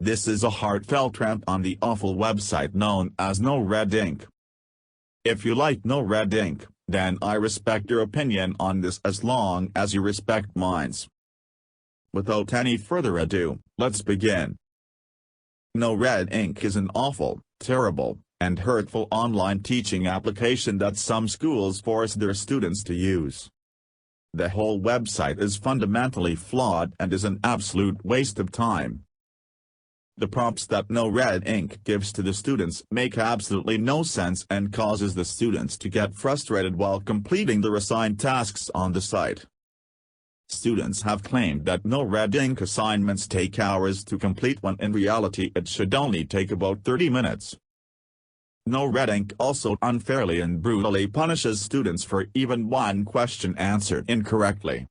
This is a heartfelt rant on the awful website known as NoRedInk. If you like NoRedInk, then I respect your opinion on this as long as you respect mine. Without any further ado, let's begin. NoRedInk is an awful, terrible, and hurtful online teaching application that some schools force their students to use. The whole website is fundamentally flawed and is an absolute waste of time. The prompts that NoRedInk gives to the students make absolutely no sense and causes the students to get frustrated while completing their assigned tasks on the site. Students have claimed that NoRedInk assignments take hours to complete when in reality it should only take about 30 minutes. NoRedInk also unfairly and brutally punishes students for even one question answered incorrectly.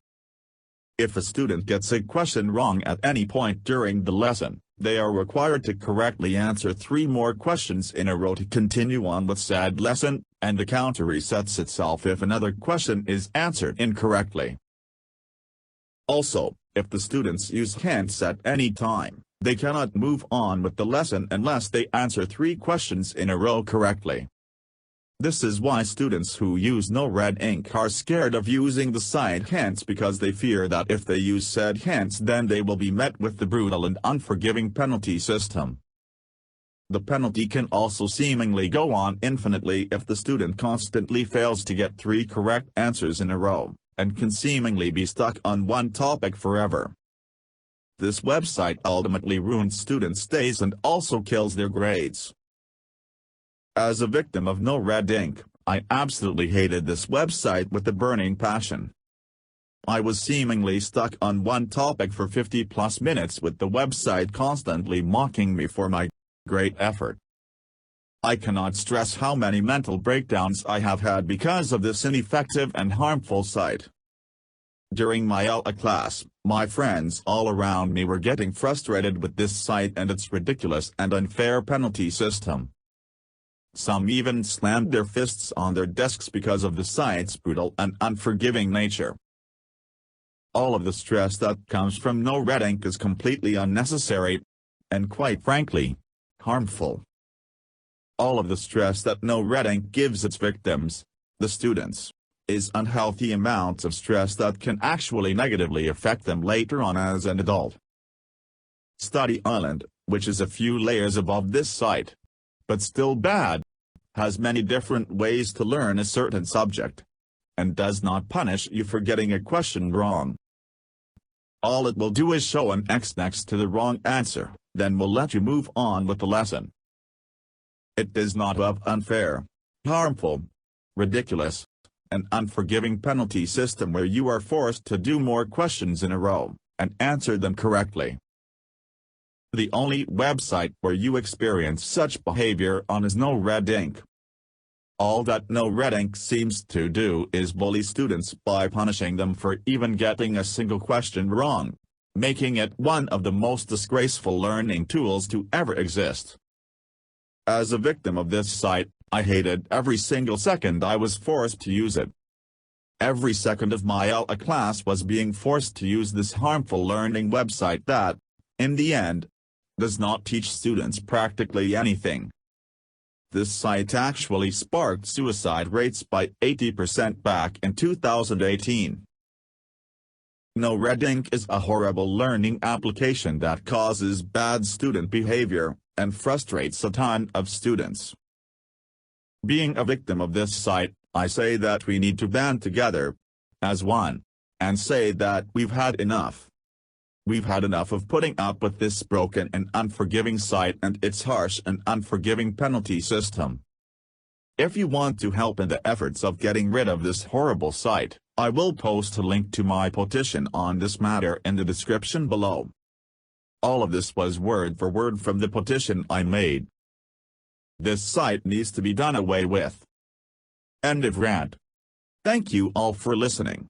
If a student gets a question wrong at any point during the lesson, they are required to correctly answer 3 more questions in a row to continue on with said lesson, and the counter resets itself if another question is answered incorrectly. Also, if the students use hints at any time, they cannot move on with the lesson unless they answer 3 questions in a row correctly. This is why students who use NoRedInk are scared of using the site hints, because they fear that if they use said hints then they will be met with the brutal and unforgiving penalty system. The penalty can also seemingly go on infinitely if the student constantly fails to get 3 correct answers in a row, and can seemingly be stuck on one topic forever. This website ultimately ruins students' days and also kills their grades. As a victim of NoRedInk, I absolutely hated this website with a burning passion. I was seemingly stuck on one topic for 50+ minutes with the website constantly mocking me for my great effort. I cannot stress how many mental breakdowns I have had because of this ineffective and harmful site. During my LA class, my friends all around me were getting frustrated with this site and its ridiculous and unfair penalty system. Some even slammed their fists on their desks because of the site's brutal and unforgiving nature. All of the stress that comes from NoRedInk is completely unnecessary, and quite frankly, harmful. All of the stress that NoRedInk gives its victims, the students, is unhealthy amounts of stress that can actually negatively affect them later on as an adult. Study Island, which is a few layers above this site, but still bad, has many different ways to learn a certain subject, and does not punish you for getting a question wrong. All it will do is show an X next to the wrong answer, then will let you move on with the lesson. It does not have unfair, harmful, ridiculous, and unforgiving penalty system where you are forced to do more questions in a row, and answer them correctly. The only website where you experience such behavior on is NoRedInk. All that NoRedInk seems to do is bully students by punishing them for even getting a single question wrong, making it one of the most disgraceful learning tools to ever exist. As a victim of this site, I hated every single second I was forced to use it. Every second of my LA class was being forced to use this harmful learning website that, in the end, does not teach students practically anything. This site actually sparked suicide rates by 80% back in 2018. NoRedInk is a horrible learning application that causes bad student behavior, and frustrates a ton of students. Being a victim of this site, I say that we need to band together, as one, and say that we've had enough. We've had enough of putting up with this broken and unforgiving site and its harsh and unforgiving penalty system. If you want to help in the efforts of getting rid of this horrible site, I will post a link to my petition on this matter in the description below. All of this was word for word from the petition I made. This site needs to be done away with. End of rant. Thank you all for listening.